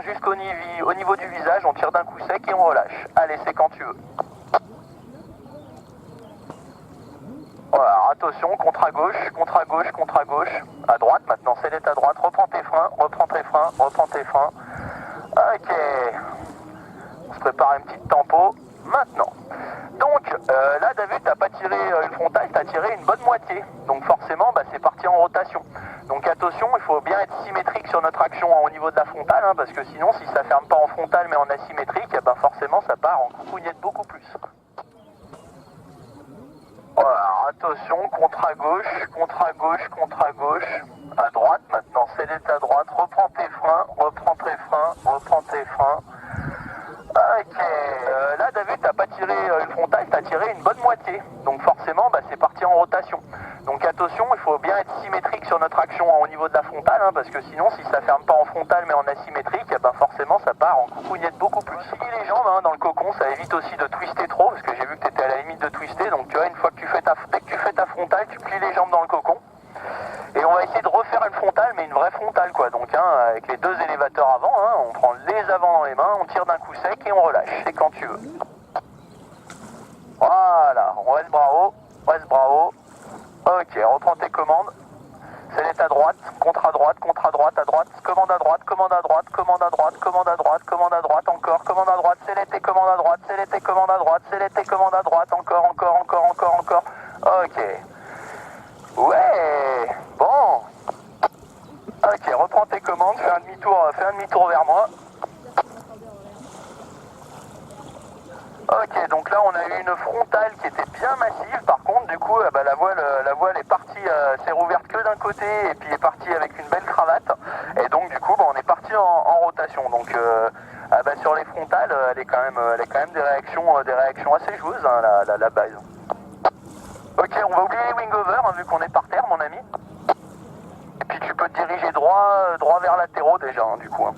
tire jusqu'au au niveau du visage, on tire d'un coup sec et on relâche. Allez, c'est quand tu veux. Voilà, attention, contre à gauche, contre à gauche, contre à gauche. À droite, maintenant, c'est à droite. Reprends tes freins, reprends tes freins, reprends tes freins. Ok. On se prépare une petite tempo. Maintenant. Donc, là, David, t'as pas tiré une frontale, t'as tiré une bonne moitié. Donc, forcément, bah, c'est parti en rotation. Donc, attention, il faut bien être symétrique sur notre action au niveau de la frontale, hein, parce que sinon, si ça ferme pas en frontale mais en asymétrique, eh ben, forcément, ça part en coucougnette beaucoup plus. Voilà, attention, contre à gauche, contre à gauche, contre à gauche. À droite, maintenant, c'est à droite. Reprends tes freins, reprends tes freins, reprends tes freins. Ok, là David, t'as pas tiré une frontale, t'as tiré une bonne moitié. Donc forcément, bah, c'est parti en rotation. Donc attention, il faut bien être symétrique sur notre action au niveau de la frontale, hein, parce que sinon, si ça ferme pas en frontale mais en asymétrique, eh ben, forcément, ça part en coucougnette beaucoup plus. Plie les jambes hein, dans le cocon, ça évite aussi de twister trop, parce que j'ai vu que t'étais à la limite de twister. Donc tu vois, une fois que dès que tu fais ta frontale, tu plies les jambes dans le cocon. Et on va essayer de refaire une frontale, mais une vraie frontale quoi. Donc hein, avec les deux élévateurs avant, hein, on prend les avants dans les mains, on tire d'un coup sec et on relâche. C'est quand tu veux. Voilà, on reste bras haut, reste bras haut. Ok, reprends tes commandes. C'est à droite, contre à droite, contre à droite, commande à droite, commande à droite, commande à droite, commande à droite, commande à droite, encore, commande à droite, c'est tes commandes à droite, c'est tes commandes à droite, c'est tes commandes à droite, encore, encore, encore, encore, encore. Ok. Ouais, bon. Ok, reprends tes commandes, fais un demi-tour vers moi. Ok, donc là on a eu une frontale qui était bien massive, par contre du coup bah, la voile est partie, s'est rouverte que d'un côté et puis est partie avec une belle cravate, et donc du coup bah, on est parti en rotation, donc bah, sur les frontales elle est quand même des réactions assez joueuses hein, la base. Ok, on va oublier les wing-over hein, vu qu'on est par terre mon ami, et puis tu peux te diriger droit vers latéraux déjà hein, du coup. Hein.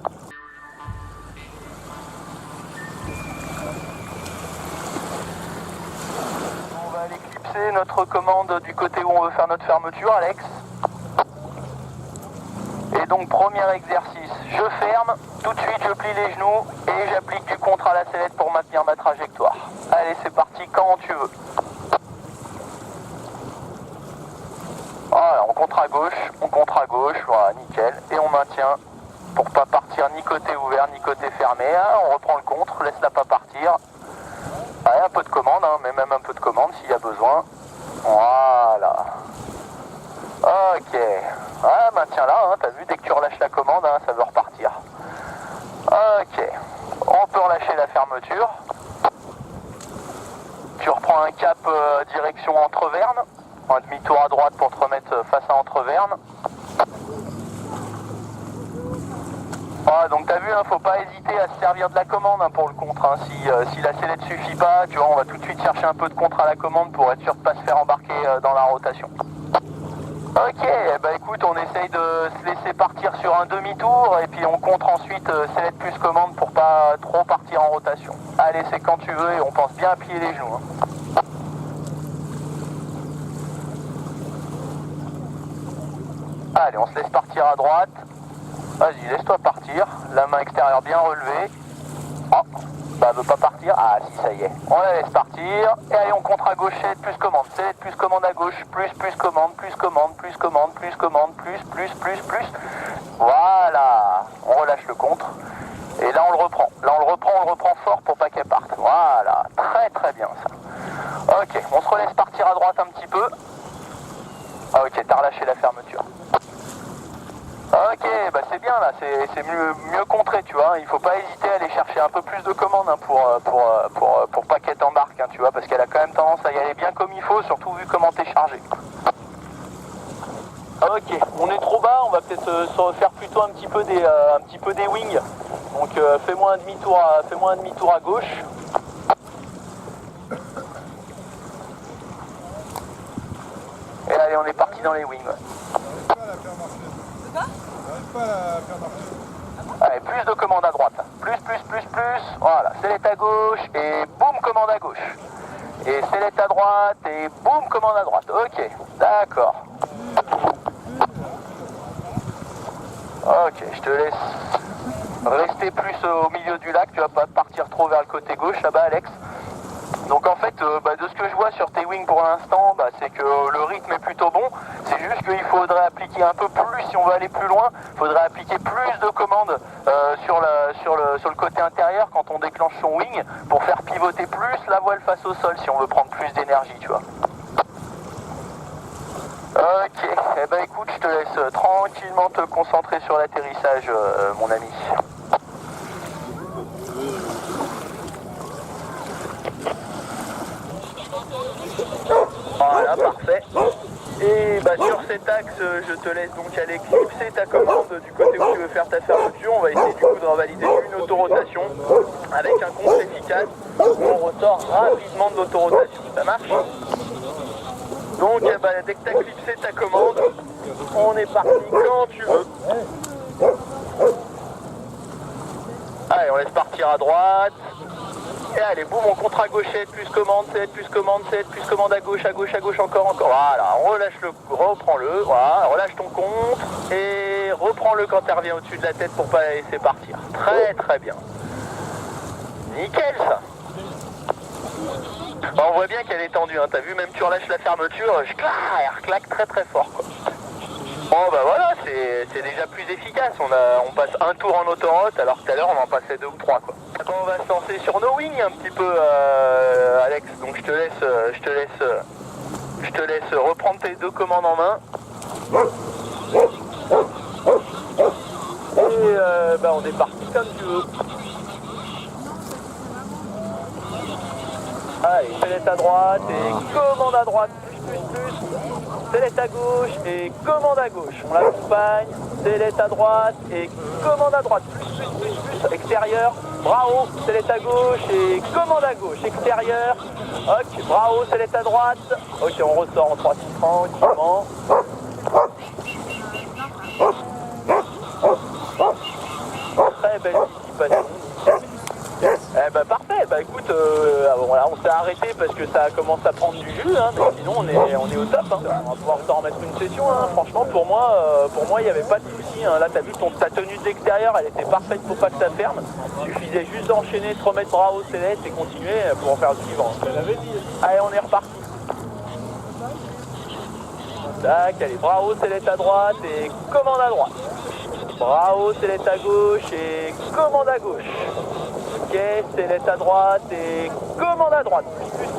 On va aller clipser notre commande du côté où on veut faire notre fermeture, Alex. Et donc premier exercice, je ferme, tout de suite je plie les genoux et j'applique du contre à la sellette pour maintenir ma trajectoire. Allez c'est parti quand tu veux. Voilà, on contre à gauche, voilà nickel, et on maintient pour pas partir ni côté ouvert ni côté fermé. Ah, on reprend le contre, laisse-la pas partir. Allez, un peu de commande, hein, mais même un peu de commande s'il y a besoin. Voilà. Ok. Ah, maintiens-la, hein, t'as vu, dès que tu relâches la commande, hein, ça veut repartir. Ok. On peut relâcher la fermeture. Tu reprends un cap direction Entreverne. Un demi-tour à droite pour te remettre face à Entreverne. Ah, donc t'as vu, hein, faut pas hésiter à se servir de la commande hein, pour le contre. Hein. Si la sellette suffit pas, tu vois, on va tout de suite chercher un peu de contre à la commande pour être sûr de pas se faire embarquer dans la rotation. Ok, bah écoute, on essaye de se laisser partir sur un demi-tour et puis on contre ensuite sellette plus commande pour pas trop partir en rotation. Allez, c'est quand tu veux et on pense bien à plier les genoux. Hein. Allez, on se laisse partir à droite. Vas-y, laisse-toi partir. La main extérieure bien relevée. Oh, bah elle veut pas partir. Ah si, ça y est. On la laisse partir. Et allez, on contre à gauche, sellette plus commande. Sellette plus commande à gauche. Plus commande, plus commande, plus commande, plus commande, plus. Voilà. On relâche le contre. Et là, on le reprend. Là, on le reprend fort pour pas qu'elle parte. Voilà. Très très bien ça. Ok, on se relaisse partir à droite un petit peu. Ah, ok, t'as relâché la fermeture. Ok, bah c'est bien là, c'est mieux contré, tu vois. Il faut pas hésiter à aller chercher un peu plus de commandes hein, pour pas qu'elle t'embarque, hein, tu vois, parce qu'elle a quand même tendance à y aller bien comme il faut, surtout vu comment t'es chargé. Ok, on est trop bas, on va peut-être se refaire plutôt un petit peu des wings. Donc fais-moi un demi-tour à gauche. Et allez, on est parti dans les wings. Allez, plus de commandes à droite. Plus. Voilà, sellette à gauche et boum, commande à gauche. Et sellette à droite et boum, commande à droite. Ok, d'accord. Ok, je te laisse rester plus au milieu du lac, tu vas pas partir trop vers le côté gauche là-bas, Alex. Donc en fait, de ce que je vois sur tes wings pour l'instant, c'est que le rythme est plutôt bon. C'est juste qu'il faudrait appliquer un peu plus, si on veut aller plus loin, il faudrait appliquer plus de commandes sur le côté intérieur quand on déclenche son wing pour faire pivoter plus la voile face au sol si on veut prendre plus d'énergie, tu vois. Ok, eh ben écoute, je te laisse tranquillement te concentrer sur l'atterrissage, mon ami. Voilà, parfait. Et sur cet axe, je te laisse donc aller clipser ta commande du côté où tu veux faire ta fermeture. On va essayer du coup de revalider une autorotation avec un compte efficace où on ressort rapidement de l'autorotation. Ça marche? Donc dès que tu as clipsé ta commande, on est parti quand tu veux. Allez, on laisse partir à droite. Et allez, boum, on contre à gauchette, plus commande, 7, plus commande, 7, plus commande à gauche, encore. Voilà, on relâche reprends-le, voilà, relâche ton contre et reprends-le quand tu reviens au-dessus de la tête pour pas la laisser partir. Très très bien. Nickel ça. On voit bien qu'elle est tendue, hein. T'as vu, même tu relâches la fermeture, elle reclaque très très fort, quoi. Bon voilà, c'est déjà plus efficace, on passe un tour en autoroute alors que tout à l'heure on en passait 2 ou 3, quoi. Maintenant on va se lancer sur nos wings un petit peu, Alex, donc je te laisse reprendre tes 2 commandes en main. Et on est parti comme tu veux. Allez, select à droite et commande à droite, plus. Select à gauche et commande à gauche. On l'accompagne, select à droite et commande à droite, plus. Extérieur, bravo, select à gauche et commande à gauche. Extérieur, ok, bravo, select à droite. Ok, on ressort en 3-6 tranquillement. Très belle dissipation. Parfait, écoute, voilà, on s'est arrêté parce que ça commence à prendre du jus, hein, mais sinon on est au top, hein. On va pouvoir s'en remettre une session, hein. Franchement pour moi il n'y avait pas de souci, hein. Là t'as vu ta tenue de l'extérieur, elle était parfaite pour pas que ça ferme. Il suffisait juste d'enchaîner, se remettre bravo céleste et continuer pour en faire le suivant. Allez, on est reparti. Tac, allez, bravo céleste à droite et commande à droite. Bravo céleste à gauche et commande à gauche. Ok, céleste à droite et commande à droite.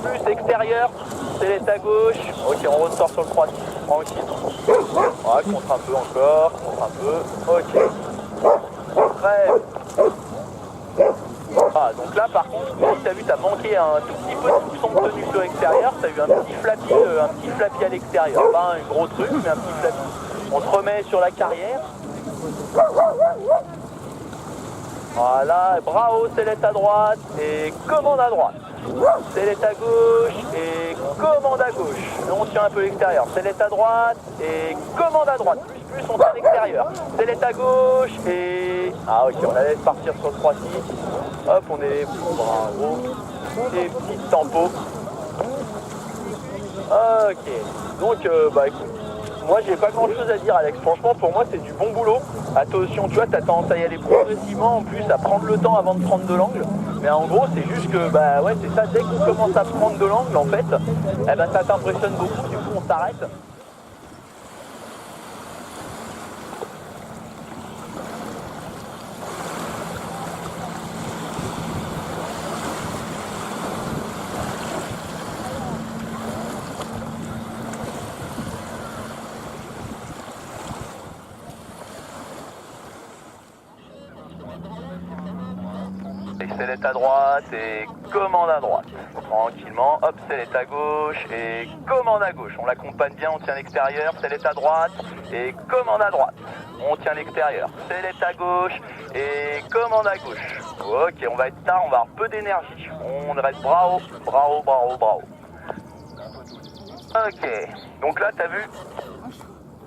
Plus, extérieur, céleste à gauche. Ok, on ressort sur le 3-6, tranquille. Ouais, contre un peu encore, Ok. Très bien. Donc là par contre, tu as vu, tu as manqué un tout petit peu de son de tenue sur l'extérieur. Tu as eu un petit flappy à l'extérieur. Pas un gros truc, mais un petit flappy. On te remet sur la carrière. Voilà, bravo, select à droite et commande à droite. Select à gauche et commande à gauche. Et on tient un peu l'extérieur. Select à droite et commande à droite. Plus, on tient l'extérieur. Select à gauche et... ok, on la laisse partir sur le 3-6. Hop, on est... Bravo. Et petite tempo. Ok. Donc, écoute. Moi j'ai pas grand chose à dire, Alex, franchement pour moi c'est du bon boulot. Attention, tu vois, t'as tendance à y aller progressivement, en plus à prendre le temps avant de prendre de l'angle. Mais en gros c'est juste que c'est ça, dès qu'on commence à prendre de l'angle en fait, ça t'impressionne beaucoup, du coup on s'arrête. Select à droite et commande à droite. Tranquillement, hop, select à gauche et commande à gauche. On l'accompagne bien, on tient l'extérieur, select à droite et commande à droite. On tient l'extérieur, select à gauche et commande à gauche. Ok, on va être tard, on va avoir peu d'énergie. On reste bravo. Ok, donc là t'as vu,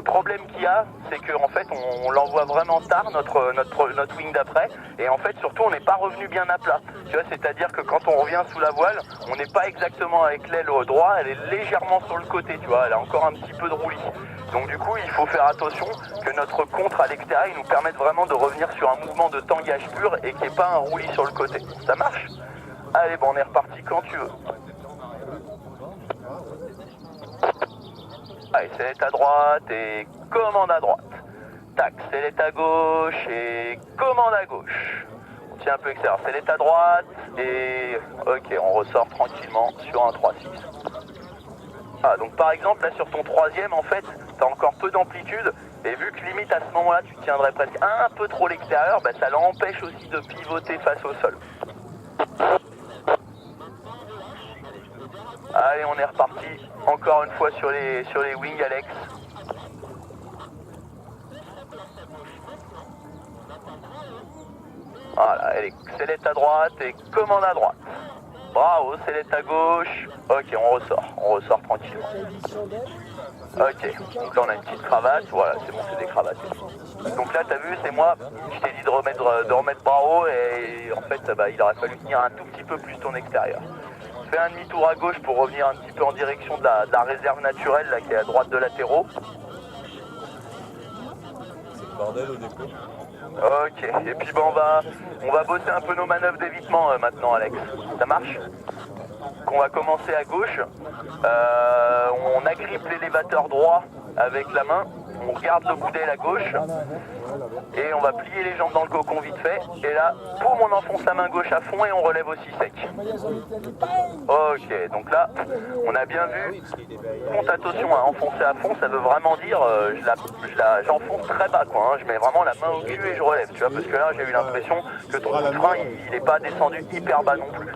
problème qu'il y a, c'est qu'en fait on l'envoie vraiment tard, notre wing d'après, et en fait surtout on n'est pas revenu bien à plat. Tu vois, c'est-à-dire que quand on revient sous la voile, on n'est pas exactement avec l'aile au droit, elle est légèrement sur le côté, tu vois, elle a encore un petit peu de roulis. Donc du coup il faut faire attention que notre contre à l'extérieur il nous permette vraiment de revenir sur un mouvement de tangage pur et qu'il n'y ait pas un roulis sur le côté. Ça marche? Allez, bon, on est reparti quand tu veux. Allez, sellette à droite et commande à droite. Tac, sellette à gauche et commande à gauche. On tient un peu extérieur, sellette à droite et... Ok, on ressort tranquillement sur un 3-6. Ah, donc par exemple, là sur ton troisième, en fait, tu as encore peu d'amplitude. Et vu que limite à ce moment-là, tu tiendrais presque un peu trop l'extérieur, bah, ça l'empêche aussi de pivoter face au sol. Allez, on est reparti. Encore une fois sur les wings, Alex. Voilà, allez, sellette à droite et commande à droite. Bravo, sellette à gauche. Ok, on ressort tranquillement. Ok, donc là on a une petite cravate, voilà, c'est bon, c'est des cravates. Donc là, t'as vu, c'est moi, je t'ai dit de remettre bras haut et en fait, bah, il aurait fallu tenir un tout petit peu plus ton extérieur. Fais un demi-tour à gauche pour revenir un petit peu en direction de la réserve naturelle là, qui est à droite de latéraux. C'est le bordel au déco. Ok, et puis bon, on va bosser un peu nos manœuvres d'évitement maintenant, Alex. Ça marche? Donc on va commencer à gauche. On agrippe l'élévateur droit avec la main. On garde le bout d'aile à gauche. Et on va plier les jambes dans le cocon vite fait. Et là, boum, on enfonce la main gauche à fond et on relève aussi sec. Ok, donc là, on a bien vu. Compte attention à enfoncer à fond, ça veut vraiment dire j'enfonce très bas, quoi. Hein. Je mets vraiment la main au cul et je relève, tu vois, parce que là, j'ai eu l'impression que ton coup de frein, il n'est pas descendu hyper bas non plus.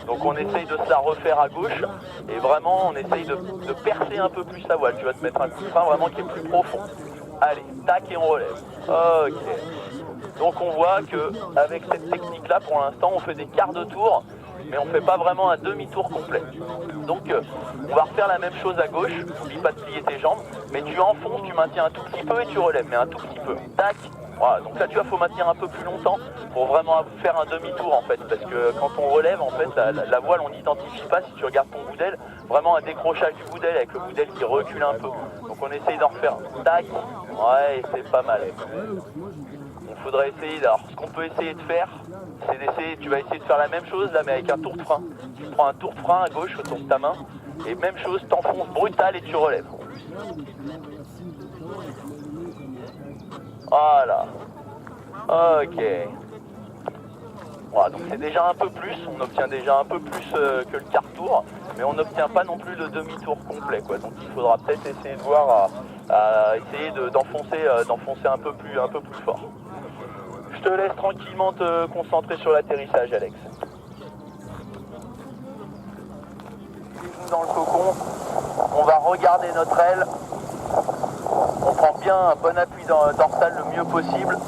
Donc on essaye de se la refaire à gauche et vraiment on essaye de percer un peu plus la voile. Tu vas te mettre un coup de frein vraiment qui est plus profond. Allez, tac et on relève. Ok. Donc on voit que avec cette technique là pour l'instant on fait des quarts de tour mais on fait pas vraiment un demi-tour complet. Donc on va refaire la même chose à gauche. N'oublie pas de plier tes jambes mais tu enfonces, tu maintiens un tout petit peu et tu relèves, mais un tout petit peu. Tac. Voilà, donc là tu vois, faut maintenir un peu plus longtemps pour vraiment faire un demi-tour en fait, parce que quand on relève en fait la voile on n'identifie pas, si tu regardes ton bout d'aile, vraiment un décrochage du bout d'aile avec le bout d'aile qui recule un peu. Donc on essaye d'en refaire. Tac, ouais, c'est pas mal. Il faudrait essayer, alors ce qu'on peut essayer de faire, c'est d'essayer, tu vas essayer de faire la même chose là mais avec un tour de frein. Tu prends un tour de frein à gauche autour de ta main, et même chose, t'enfonces brutal et tu relèves. Voilà. Ok. Voilà, donc c'est déjà un peu plus, on obtient déjà un peu plus que le quart tour, mais on n'obtient pas non plus le demi-tour complet, quoi. Donc il faudra peut-être essayer de voir à essayer d'enfoncer un peu plus fort. Je te laisse tranquillement te concentrer sur l'atterrissage, Alex. Dans le cocon, on va regarder notre aile. On prend bien un bon appui dorsal le mieux possible.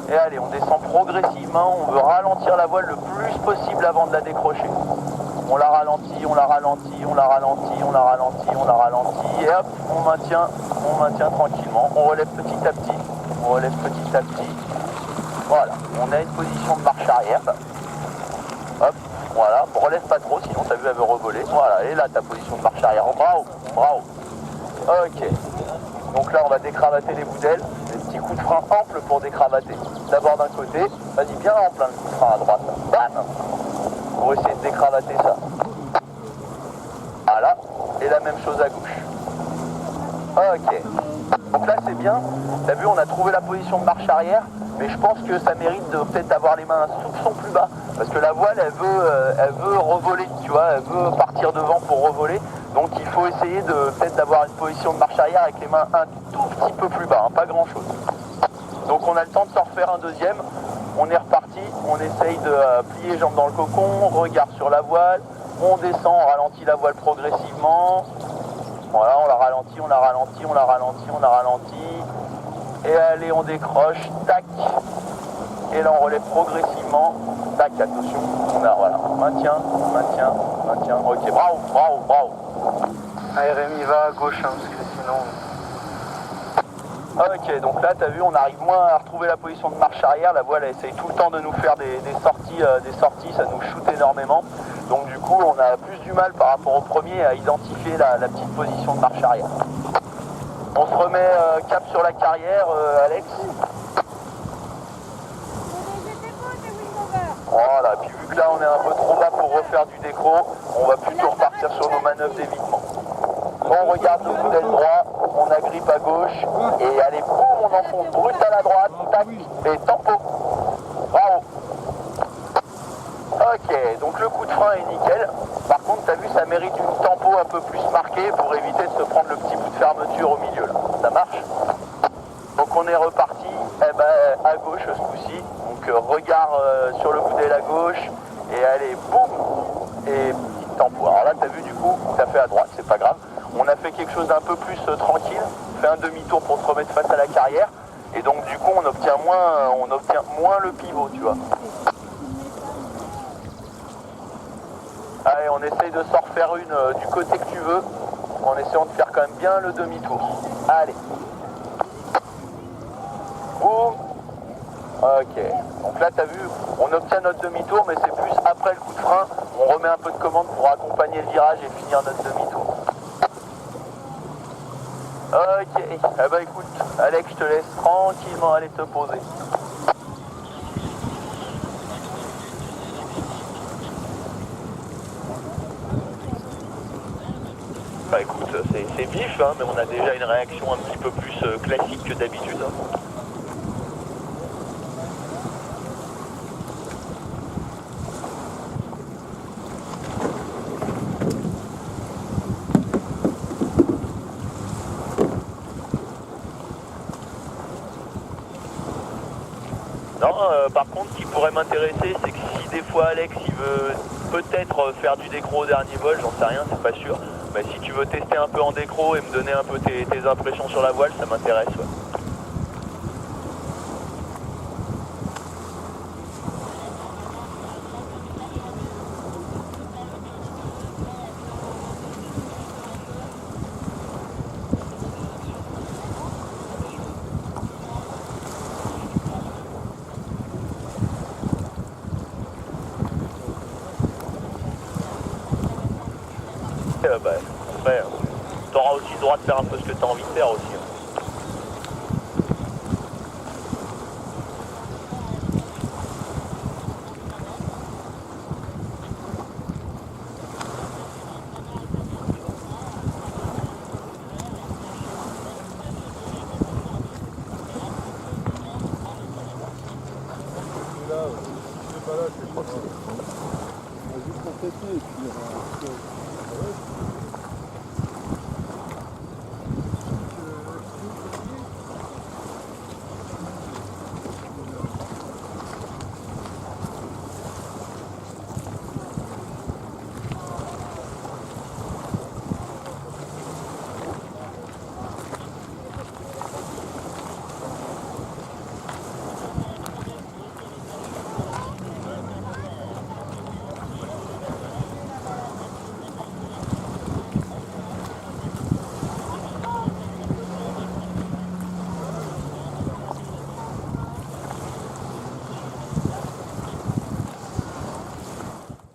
Et allez, on descend progressivement. On veut ralentir la voile le plus possible avant de la décrocher. On la ralentit, on la ralentit, on la ralentit, on la ralentit, on la ralentit. Et hop, on maintient tranquillement. On relève petit à petit. On relève petit à petit. Voilà, on a une position de marche arrière. Hop, voilà. On relève pas trop, sinon t'as vu, elle veut revoler. Voilà, et là ta position de marche arrière. Bravo, bravo. Ok. Donc là, on va décravater les bouts d'aile. Des petits coups de frein amples pour décravater. D'abord d'un côté, vas-y bien ample, hein, le coup de frein à droite. Bam! Pour essayer de décravater ça. Voilà. Et la même chose à gauche. Ok. Donc là, c'est bien. T'as vu, on a trouvé la position de marche arrière. Mais je pense que ça mérite de peut-être avoir les mains un soupçon plus bas. Parce que la voile, elle veut revoler, tu vois. Elle veut partir devant pour revoler. Donc il faut essayer peut-être d'avoir une position de marche arrière avec les mains un tout petit peu plus bas, hein, pas grand chose. Donc on a le temps de s'en refaire un deuxième, on est reparti, on essaye de plier les jambes dans le cocon, regard sur la voile, on descend, on ralentit la voile progressivement. Voilà, on la ralentit, on la ralentit, on la ralentit, on la ralentit. Et allez, on décroche, tac. Et là on relève progressivement, tac, attention, voilà, maintien, ok, bravo. Allez Rémi, va à gauche, hein, parce que sinon... Ok, donc là, tu as vu, on arrive moins à retrouver la position de marche arrière. La voile, elle essaye tout le temps de nous faire des sorties, ça nous shoot énormément. Donc du coup, on a plus du mal par rapport au premier à identifier la petite position de marche arrière. On se remet cap sur la carrière, Alex. Voilà, puis vu que là, on est un peu trop bas pour refaire du décro, on va plutôt repartir sur nos manœuvres d'évitement. On regarde le coup d'aile droit, on agrippe à gauche, et allez, boum, on enfonce brutal à droite, tac, et tempo. Bravo. Ok, donc le coup de frein est nickel. Par contre, t'as vu, ça mérite une tempo un peu plus marquée pour éviter de se prendre le petit bout de fermeture au milieu, là. Ça marche? Donc on est reparti, eh ben, à gauche ce coup-ci. Donc regard sur le coup d'aile à gauche, et allez, boum, et petite tempo. Alors là, t'as vu, du coup, t'as fait à droite, c'est pas grave. On a fait quelque chose d'un peu plus tranquille, fait un demi-tour pour se remettre face à la carrière, et donc du coup on obtient moins le pivot, tu vois. Allez, on essaye de s'en refaire une du côté que tu veux, en essayant de faire quand même bien le demi-tour. Allez. Boum. Ok, donc là t'as vu, on obtient notre demi-tour, mais c'est plus après le coup de frein, on remet un peu de commande pour accompagner le virage et finir notre demi-tour. Ok, eh ben écoute, Alex, je te laisse tranquillement aller te poser. Bah écoute, c'est vif, hein, mais on a déjà une réaction un petit peu plus classique que d'habitude. Hein. Non, par contre, ce qui pourrait m'intéresser, c'est que si des fois Alex il veut peut-être faire du décro au dernier vol, j'en sais rien, c'est pas sûr. Mais si tu veux tester un peu en décro et me donner un peu tes impressions sur la voile, ça m'intéresse. Ouais. Bah, après, t'auras aussi le droit de faire un peu ce que t'as envie de faire aussi. Hein. On va juste compléter et puis